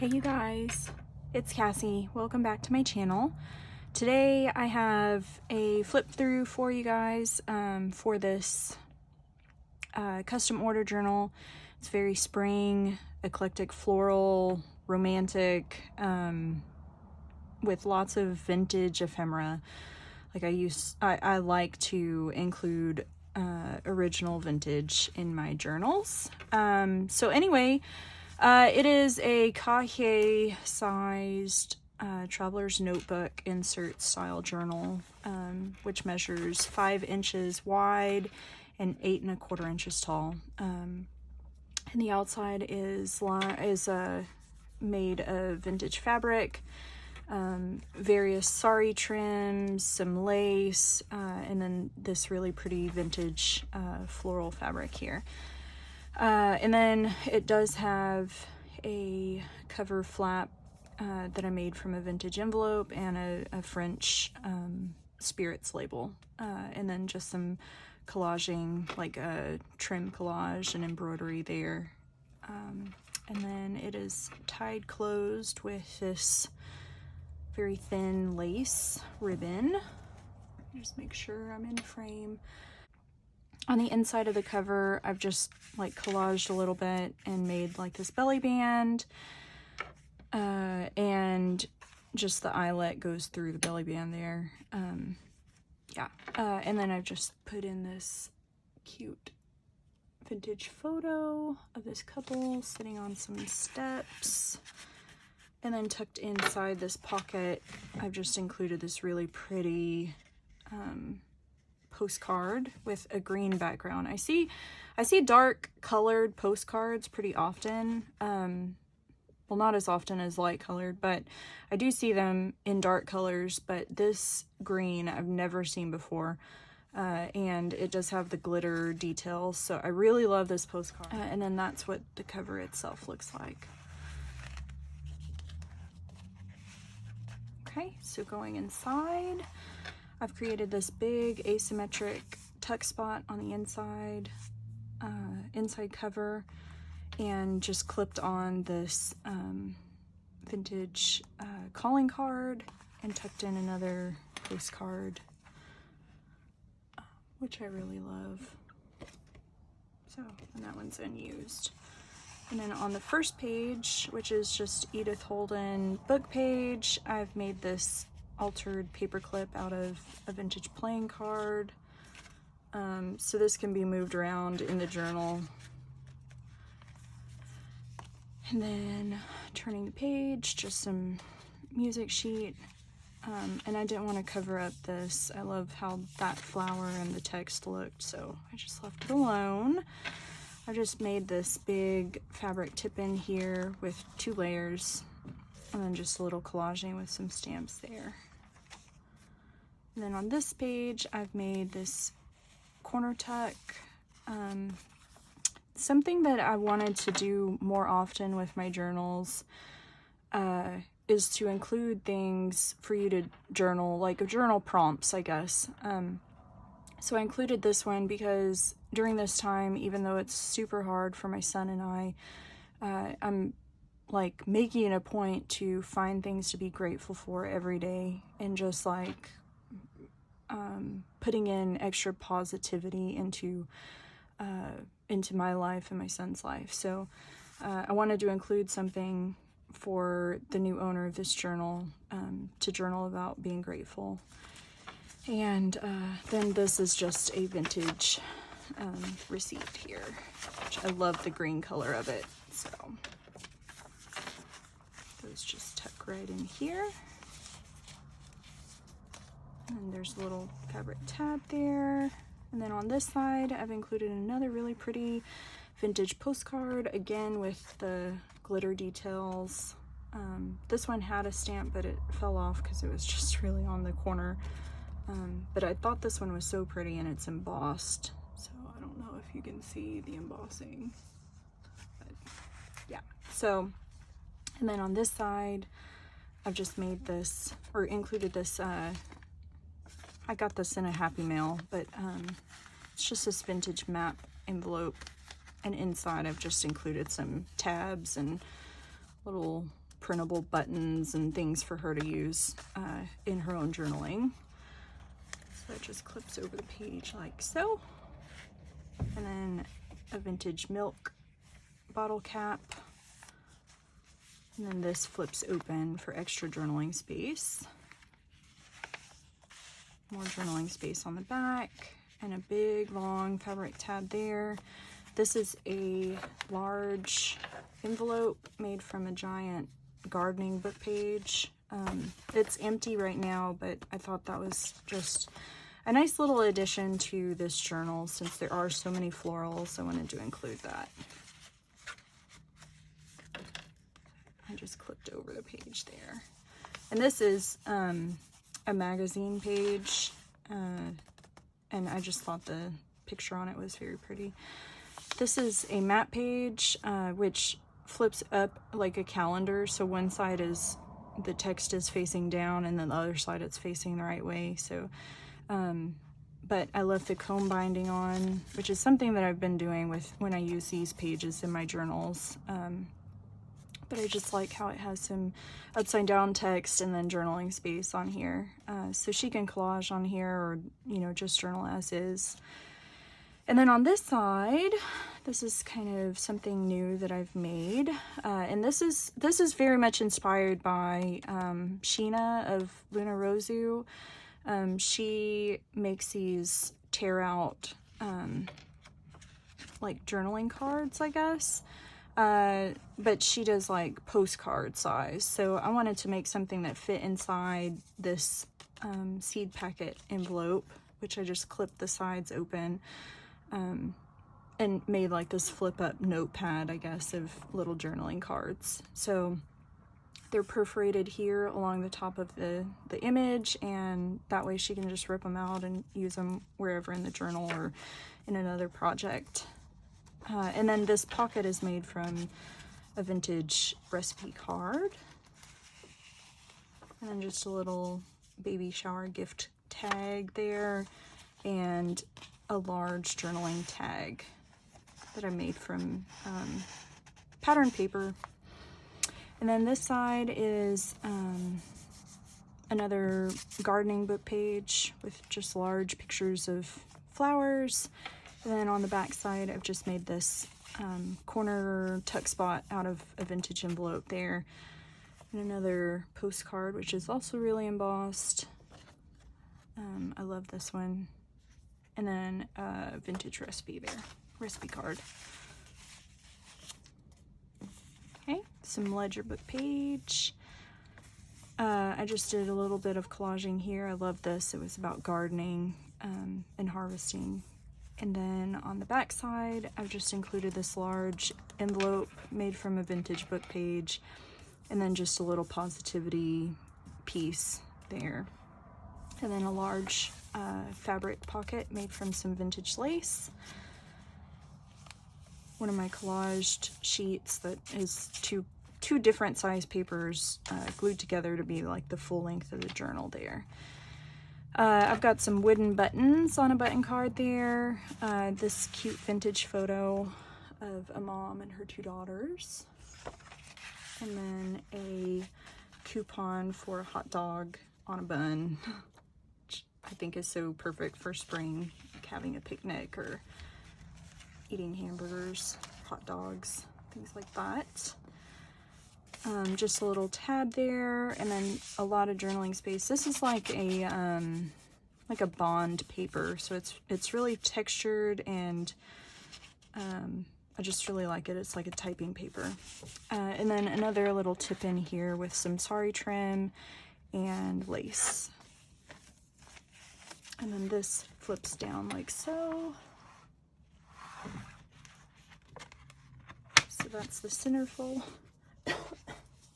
Hey you guys, it's Cassie. Welcome back to my channel. Today I have a flip through for you guys for this custom order journal. It's very spring, eclectic, floral, romantic, with lots of vintage ephemera. Like I like to include original vintage in my journals. So anyway, it is a Cahier sized traveler's notebook insert style journal, which measures 5 inches wide and 8 1/4 inches tall. And the outside is made of vintage fabric, various sari trims, some lace, and then this really pretty vintage floral fabric here. And then it does have a cover flap that I made from a vintage envelope and a French spirits label, and then just some collaging, like a trim collage and embroidery there. And then it is tied closed with this very thin lace ribbon. Just make sure I'm in frame. On the inside of the cover, I've just like collaged a little bit and made like this belly band, and just the eyelet goes through the belly band there. And then I've just put in this cute vintage photo of this couple sitting on some steps. And then tucked inside this pocket, I've just included this really pretty postcard with a green background. I see dark colored postcards pretty often. Well, not as often as light colored, but I do see them in dark colors. But this green I've never seen before, and it does have the glitter details. So I really love this postcard. And then that's what the cover itself looks like. Okay, so going inside, I've created this big asymmetric tuck spot on the inside cover, and just clipped on this vintage calling card and tucked in another postcard, which I really love. So, and that one's unused. And then on the first page, which is just Edith Holden book page, I've made this altered paper clip out of a vintage playing card. So this can be moved around in the journal. And then turning the page, just some music sheet. And I didn't want to cover up this. I love how that flower and the text looked, so I just left it alone. I just made this big fabric tip in here with 2 layers, and then just a little collaging with some stamps there. And then on this page, I've made this corner tuck. Something that I wanted to do more often with my journals is to include things for you to journal, like journal prompts, I guess. So I included this one because during this time, even though it's super hard for my son and I'm like making it a point to find things to be grateful for every day, and just like putting in extra positivity into my life and my son's life. So I wanted to include something for the new owner of this journal, to journal about being grateful. And then this is just a vintage receipt here, which I love the green color of it. So those just tuck right in here. And there's a little fabric tab there. And then on this side, I've included another really pretty vintage postcard, again with the glitter details. This one had a stamp, but it fell off because it was just really on the corner. But I thought this one was so pretty, and it's embossed. So I don't know if you can see the embossing. But yeah, so, and then on this side, I've just made this, or included this, I got this in a Happy Mail, but it's just this vintage map envelope, and inside I've just included some tabs and little printable buttons and things for her to use in her own journaling. So it just clips over the page like so. And then a vintage milk bottle cap. And then this flips open for extra journaling space. More journaling space on the back, and a big long fabric tab there. This is a large envelope made from a giant gardening book page. It's empty right now, but I thought that was just a nice little addition to this journal. Since there are so many florals, I wanted to include that. I just clipped over the page there. And this is a magazine page, and I just thought the picture on it was very pretty. This is a map page, which flips up like a calendar. So one side is, the text is facing down, and then the other side it's facing the right way. So, but I left the comb binding on, which is something that I've been doing with when I use these pages in my journals. But I just like how it has some upside down text and then journaling space on here. So she can collage on here, or, you know, just journal as is. And then on this side, this is kind of something new that I've made. And this is very much inspired by Sheena of Luna Rosu. She makes these tear out like journaling cards, I guess. But she does like postcard size. So I wanted to make something that fit inside this seed packet envelope, which I just clipped the sides open, and made like this flip up notepad, I guess, of little journaling cards. So they're perforated here along the top of the image, and that way she can just rip them out and use them wherever in the journal or in another project. And then this pocket is made from a vintage recipe card. And then just a little baby shower gift tag there, and a large journaling tag that I made from pattern paper. And then this side is another gardening book page with just large pictures of flowers. And then on the back side, I've just made this corner tuck spot out of a vintage envelope there. And another postcard, which is also really embossed. I love this one. And then a vintage recipe there, recipe card. Okay, some ledger book page. I just did a little bit of collaging here. I love this. It was about gardening and harvesting. And then on the back side, I've just included this large envelope made from a vintage book page, and then just a little positivity piece there. And then a large fabric pocket made from some vintage lace. One of my collaged sheets that is two different size papers glued together to be like the full length of the journal there. I've got some wooden buttons on a button card there. This cute vintage photo of a mom and her 2 daughters. And then a coupon for a hot dog on a bun, which I think is so perfect for spring, like having a picnic or eating hamburgers, hot dogs, things like that. Just a little tab there, and then a lot of journaling space. This is like a bond paper, so it's really textured, and I just really like it. It's like a typing paper. And then another little tip in here with some sari trim and lace. And then this flips down like so. So that's the centerfold.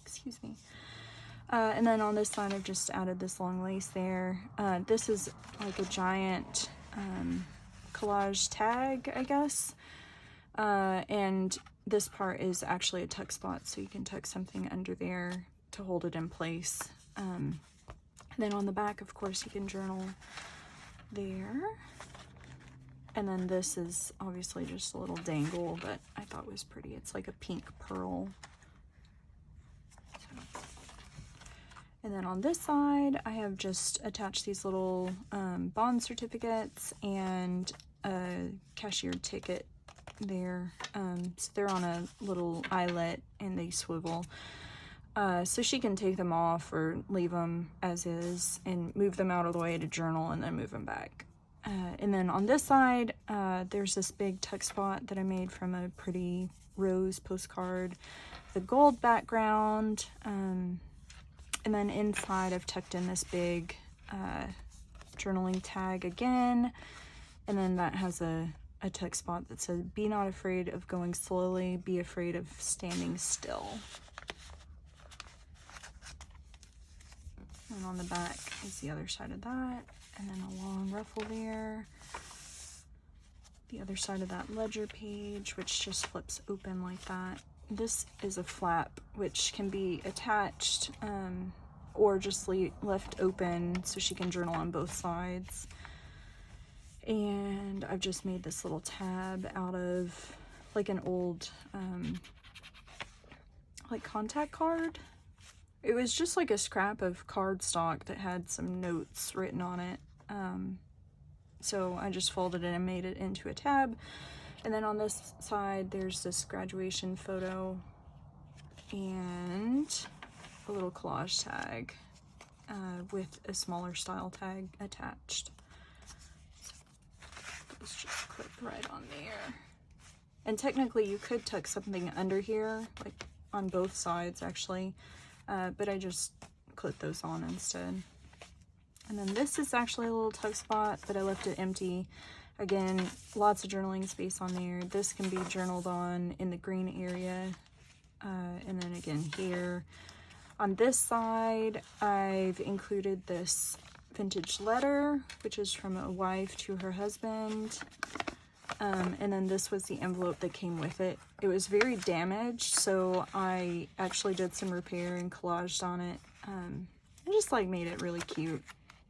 Excuse me. And then on this side, I've just added this long lace there. This is like a giant collage tag, I guess. And this part is actually a tuck spot, so you can tuck something under there to hold it in place. And then on the back, of course, you can journal there. And then this is obviously just a little dangle that I thought was pretty. It's like a pink pearl. So And then on this side, I have just attached these little bond certificates and a cashier ticket there. So they're on a little eyelet and they swivel. So she can take them off or leave them as is and move them out of the way to journal and then move them back. And then on this side, there's this big tuck spot that I made from a pretty rose postcard, the gold background, and then inside I've tucked in this big journaling tag again, and then that has a tuck spot that says, "Be not afraid of going slowly, be afraid of standing still." And on the back is the other side of that, and then a long ruffle there. The other side of that ledger page, which just flips open like that. This is a flap, which can be attached or just left open so she can journal on both sides. And I've just made this little tab out of like an old like contact card. It was just like a scrap of cardstock that had some notes written on it. So I just folded it and made it into a tab. And then on this side, there's this graduation photo and a little collage tag with a smaller style tag attached. So those just clip right on there. And technically you could tuck something under here, like on both sides actually, but I just clip those on instead. And then this is actually a little tuck spot, but I left it empty. Again, lots of journaling space on there. This can be journaled on in the green area. And then again here. On this side, I've included this vintage letter, which is from a wife to her husband. And then this was the envelope that came with it. It was very damaged, so I actually did some repair and collaged on it. I just like made it really cute.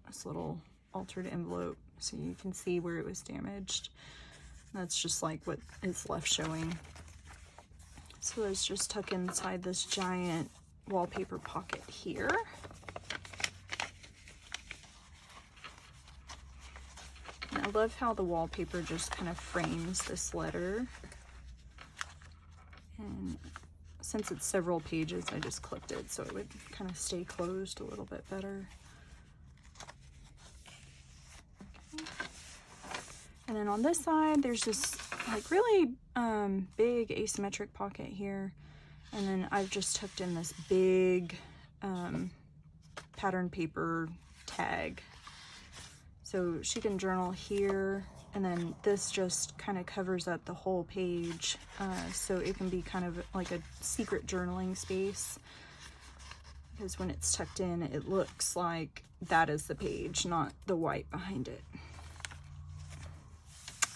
This little altered envelope, so you can see where it was damaged. That's just like what is left showing. So let's just tuck inside this giant wallpaper pocket here. And I love how the wallpaper just kind of frames this letter. And since it's several pages, I just clipped it so it would kind of stay closed a little bit better. And then on this side, there's this like really big asymmetric pocket here. And then I've just tucked in this big pattern paper tag. So she can journal here, and then this just kind of covers up the whole page. So it can be kind of like a secret journaling space. Because when it's tucked in, it looks like that is the page, not the white behind it.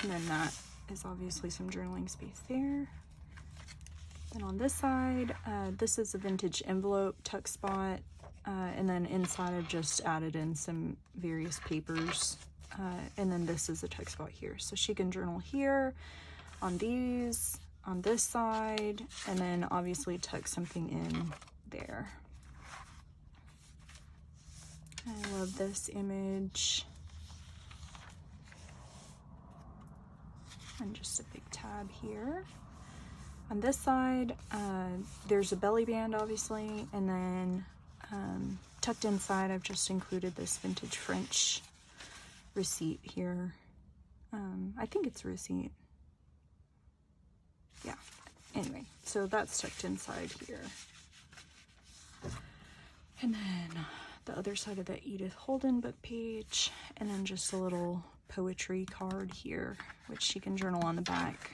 And then that is obviously some journaling space there. Then on this side, this is a vintage envelope tuck spot. And then inside I've just added in some various papers. And then this is a tuck spot here. So she can journal here, on these, on this side, and then obviously tuck something in there. I love this image. And just a big tab here. On this side, there's a belly band obviously, and then tucked inside I've just included this vintage French receipt here. I think it's a receipt. Yeah, anyway, so that's tucked inside here. And then the other side of that Edith Holden book page, and then just a little poetry card here, which she can journal on the back.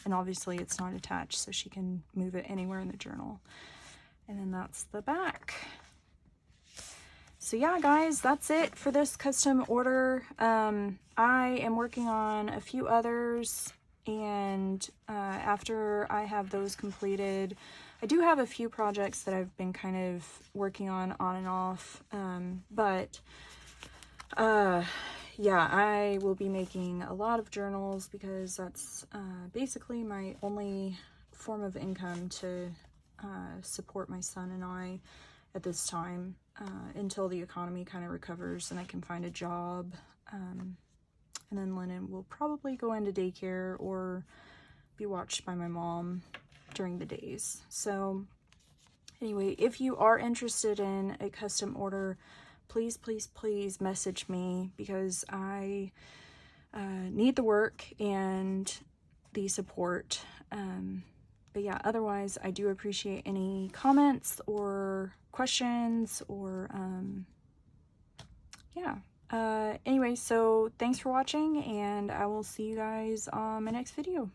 And obviously it's not attached, so she can move it anywhere in the journal. And then that's the back. So yeah, guys, that's it for this custom order. I am working on a few others, and after I have those completed, I do have a few projects that I've been kind of working on and off, yeah, I will be making a lot of journals because that's basically my only form of income to support my son and I. at this time, until the economy kind of recovers and I can find a job. And then Lennon will probably go into daycare or be watched by my mom during the days. So anyway, if you are interested in a custom order, please, please, please message me, because I need the work and the support. But yeah, otherwise, I do appreciate any comments or questions, or yeah. Anyway, so thanks for watching, and I will see you guys on my next video.